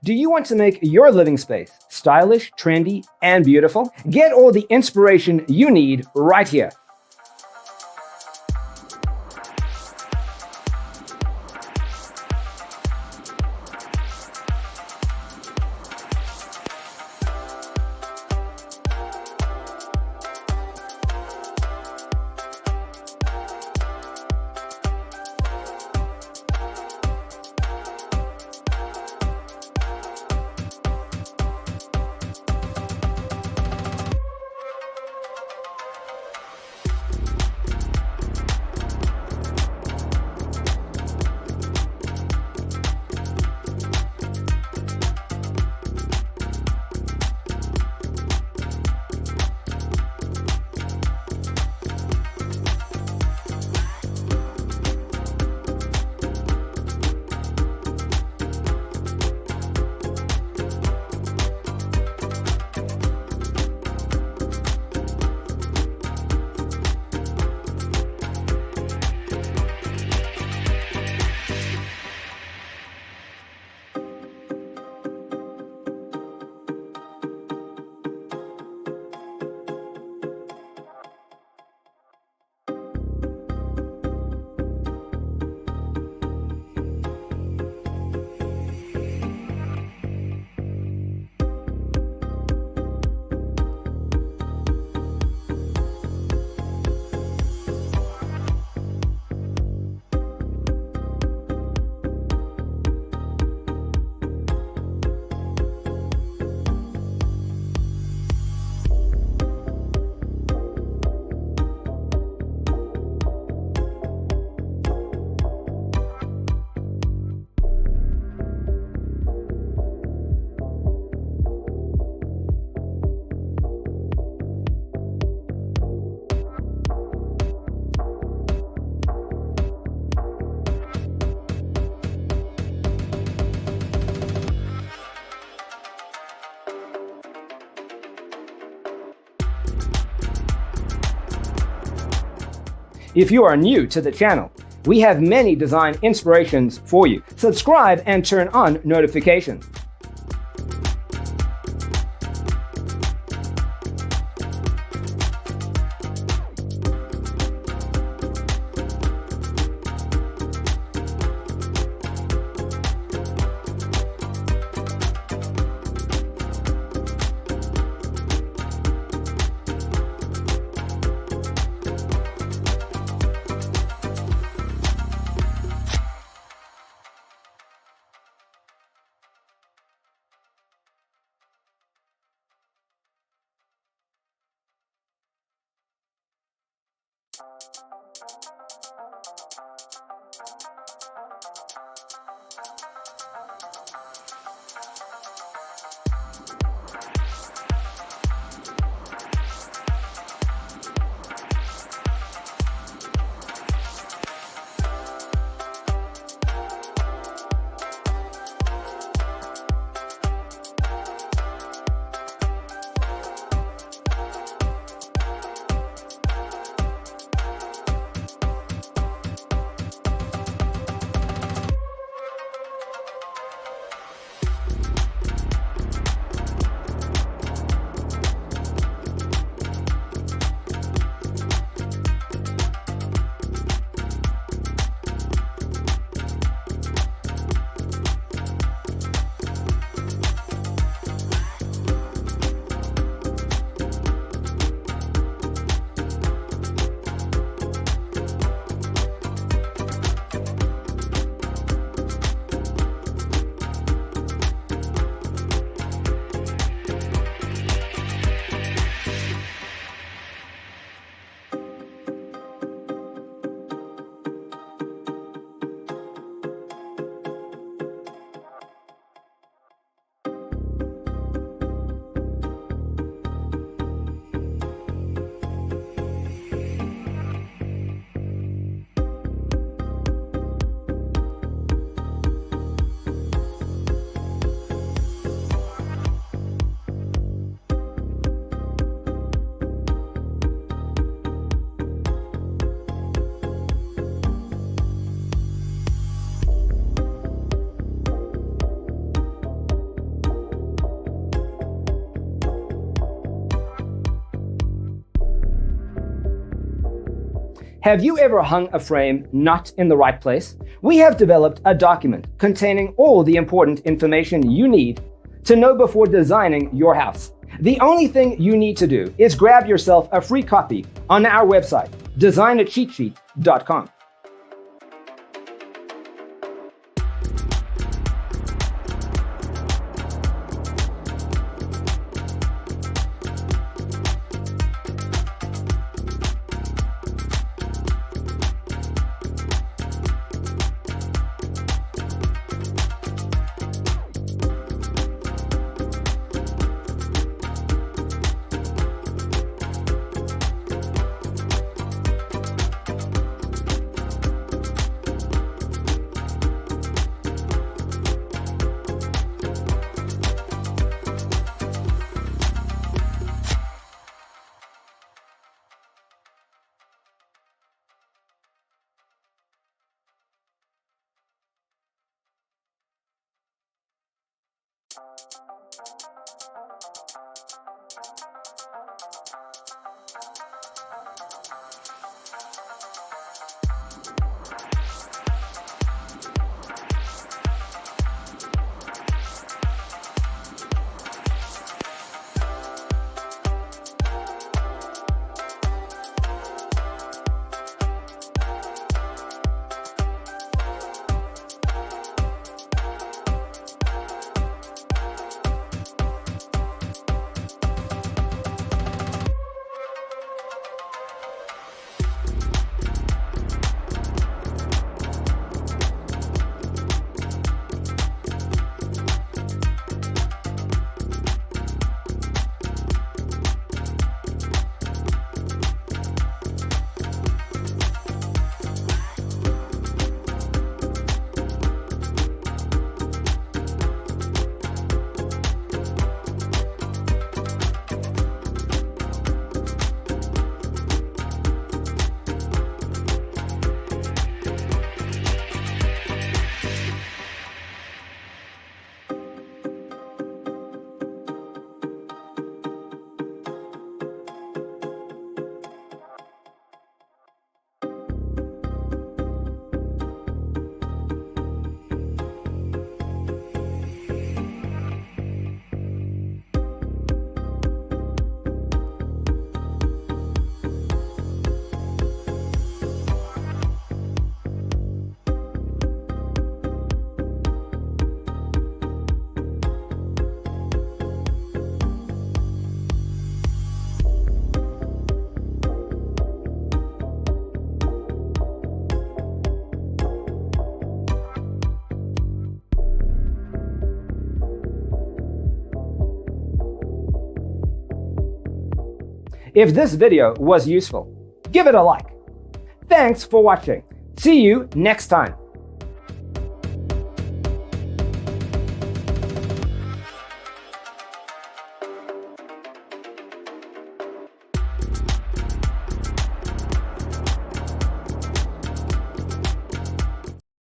Do you want to make your living space stylish, trendy, and beautiful? Get all the inspiration you need right here. If you are new to the channel, we have many design inspirations for you. Subscribe and turn on notifications. Have you ever hung a frame not in the right place? We have developed a document containing all the important information you need to know before designing your house. The only thing you need to do is grab yourself a free copy on our website, designacheatsheet.com. If this video was useful, give it a like. Thanks for watching. See you next time.